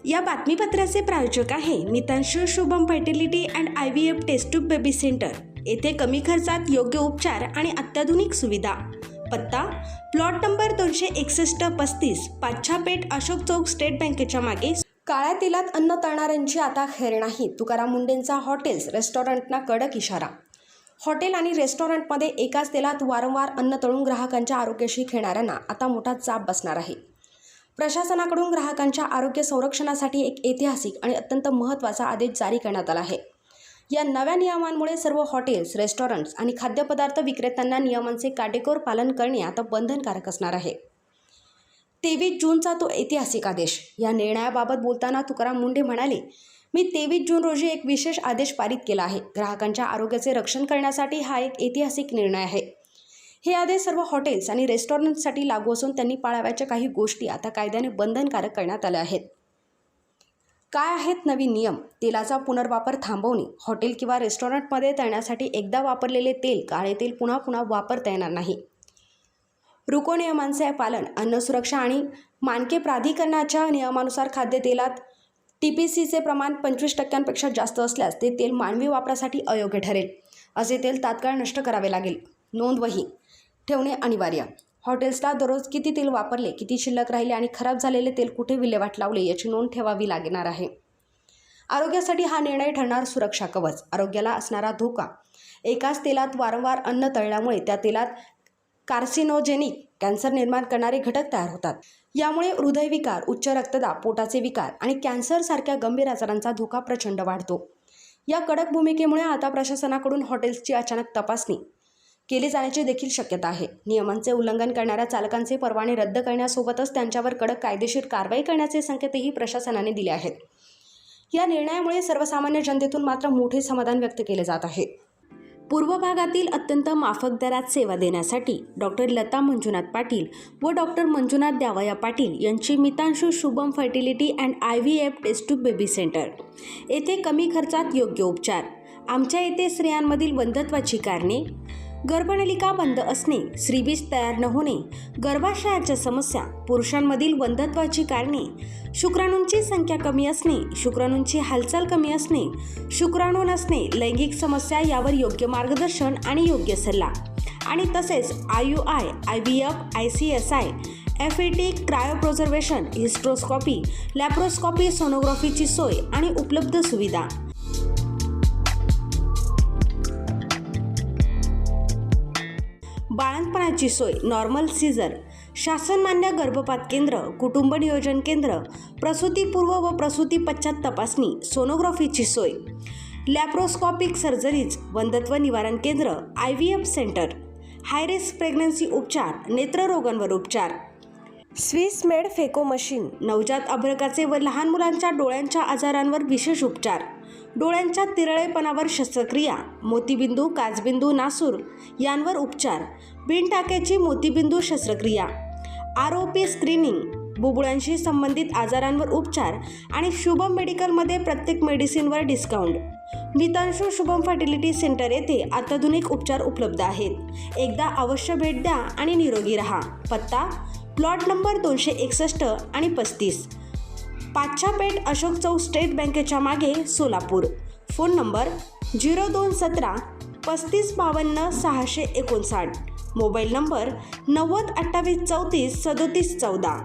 या बातमीपत्राचे प्रायोजक आहे Mitanshu Shubham fertility and IVF test tube baby centre. येथे कमी खर्चात योग्य उपचार आणि अत्याधुनिक सुविधा। पत्ता plot number 261-35 Pachhapeth Ashok Chowk state बँकेच्या मागे। काळ्या तेलात अन्न तळणाऱ्यांची आता खैर नाही। तुकाराम मुंडेंचा हॉटेल्स रेस्टॉरंटना कडक इशारा। हॉटेल आणि रेस्टॉरंटमध्ये एकाच तेलात वारंवार अन्न तळून ग्राहकांच्या आरोग्याशी खेळणाऱ्यांना आता मोठा चाप बसणार आहे। प्रशासनाकडून ग्राहकांच्या आरोग्य संरक्षणासाठी एक ऐतिहासिक आणि अत्यंत महत्त्वाचा आदेश जारी करण्यात आला आहे। या नव्या नियमांमुळे सर्व हॉटेल्स, रेस्टॉरंट्स आणि खाद्यपदार्थ विक्रेत्यांना नियमांचे काटेकोर पालन करणे आता बंधनकारक असणार आहे। 23 जूनचा तो ऐतिहासिक आदेश। या निर्णयाबाबत बोलताना तुकाराम मुंडे म्हणाले, मी 23 जून रोजी एक विशेष आदेश पारित केला आहे। ग्राहकांच्या आरोग्याचे रक्षण करण्यासाठी हा एक ऐतिहासिक निर्णय आहे। हे आदेश सर्व हॉटेल्स आणि रेस्टॉरंट्ससाठी लागू असून त्यांनी पाळावयाच्या काही गोष्टी आता कायद्याने बंधनकारक करण्यात आल्या आहेत। काय आहेत नवीन नियम? तेलाचा पुनर्वापर थांबवणे। हॉटेल किंवा रेस्टॉरंटमध्ये तळण्यासाठी एकदा वापरलेले तेल, काळे तेल पुन्हा वापरता येणार नाही। रुको नियमांचे पालन। अन्न सुरक्षा आणि मानके प्राधिकरणाच्या नियमानुसार खाद्यतेलात TPCचे प्रमाण 25% जास्त असल्यास ते तेल मानवी वापरासाठी अयोग्य ठरेल। असे तेल तात्काळ नष्ट करावे लागेल। नोंदवही ठेवणे अनिवार्य। हॉटेल्सला दररोज किती तेल वापरले, किती शिल्लक राहिले आणि खराब झालेले तेल कुठे विल्हेवाट लावले याची नोंद ठेवावी लागणार आहे। आरोग्यासाठी हा निर्णय ठरणार सुरक्षा कवच। आरोग्याला असणारा धोका। एकाच तेलात वारंवार अन्न तळल्यामुळे त्या तेलात कार्सिनोजेनिक कॅन्सर निर्माण करणारे घटक तयार होतात। यामुळे हृदयविकार, उच्च रक्तदाब, पोटाचे विकार आणि कॅन्सरसारख्या गंभीर आजारांचा धोका प्रचंड वाढतो। या कडक भूमिकेमुळे आता प्रशासनाकडून हॉटेल्सची अचानक तपासणी केली जाण्याची देखील शक्यता आहे। नियमांचे उल्लंघन करणाऱ्या चालकांचे परवाने रद्द करण्यासोबतच त्यांच्यावर कडक कायदेशीर कारवाई करण्याचे संकेतही प्रशासनाने दिले आहेत। या निर्णयामुळे सर्वसामान्य जनतेतून मात्र मोठे समाधान व्यक्त केले जात आहे। पूर्व भागातील अत्यंत माफक दरात सेवा देण्यासाठी डॉक्टर लता मंजुनाथ पाटील व डॉक्टर मंजुनाथ द्यावया पाटील यांची Mitanshu Shubham fertility and IVF test tube baby centre. येथे कमी खर्चात योग्य उपचार। आमच्या येथे स्त्रियांमधील वंध्यत्वाची कारणे, गर्भनलिका बंद असणे, श्रीबीज तयार न होणे, गर्भाशयाच्या समस्या, पुरुषांमधील वंध्यत्वाची कारणे, शुक्राणूंची संख्या कमी असणे, शुक्राणूंची हालचाल कमी असणे, शुक्राणू नसणे, लैंगिक समस्या यावर योग्य मार्गदर्शन आणि योग्य सल्ला आणि तसेच IUI, IVF, ICSI, FET, cryopreservation, hysteroscopy, laparoscopy, सोनोग्राफीची सोय आणि उपलब्ध सुविधा। बाळंतपणाची सोय, नॉर्मल सीझर, शासनमान्य गर्भपात केंद्र, कुटुंब नियोजन केंद्र, प्रसूतीपूर्व व प्रसूती पश्चात तपासणी, सोनोग्राफीची सोय, लॅप्रोस्कोपिक सर्जरीज, वंध्यत्व निवारण केंद्र, IVF centre, high risk pregnancy उपचार, नेत्ररोगांवर उपचार, स्विस मेड फेको मशीन, नवजात अर्भकाचे व लहान मुलांच्या डोळ्यांच्या आजारांवर विशेष उपचार, डोळ्यांच्या तिरळेपणावर शस्त्रक्रिया, मोतीबिंदू, काचबिंदू, नासूर यांवर उपचार, बिनटाक्याची मोतीबिंदू शस्त्रक्रिया, ROP स्क्रीनिंग, बुबुळांशी संबंधित आजारांवर उपचार आणि शुभम मेडिकलमध्ये प्रत्येक मेडिसिनवर डिस्काउंट। मितांशू शुभम फर्टिलिटी सेंटर येथे अत्याधुनिक उपचार उपलब्ध आहेत। एकदा अवश्य भेट द्या आणि निरोगी रहा। पत्ता प्लॉट नंबर 261 आणि 35 पाच्छापेठ अशोक चौक स्टेट बँकेच्या मागे, Solapur. Phone number 0217 3552 659। Mobile number 90 28 34 37 14।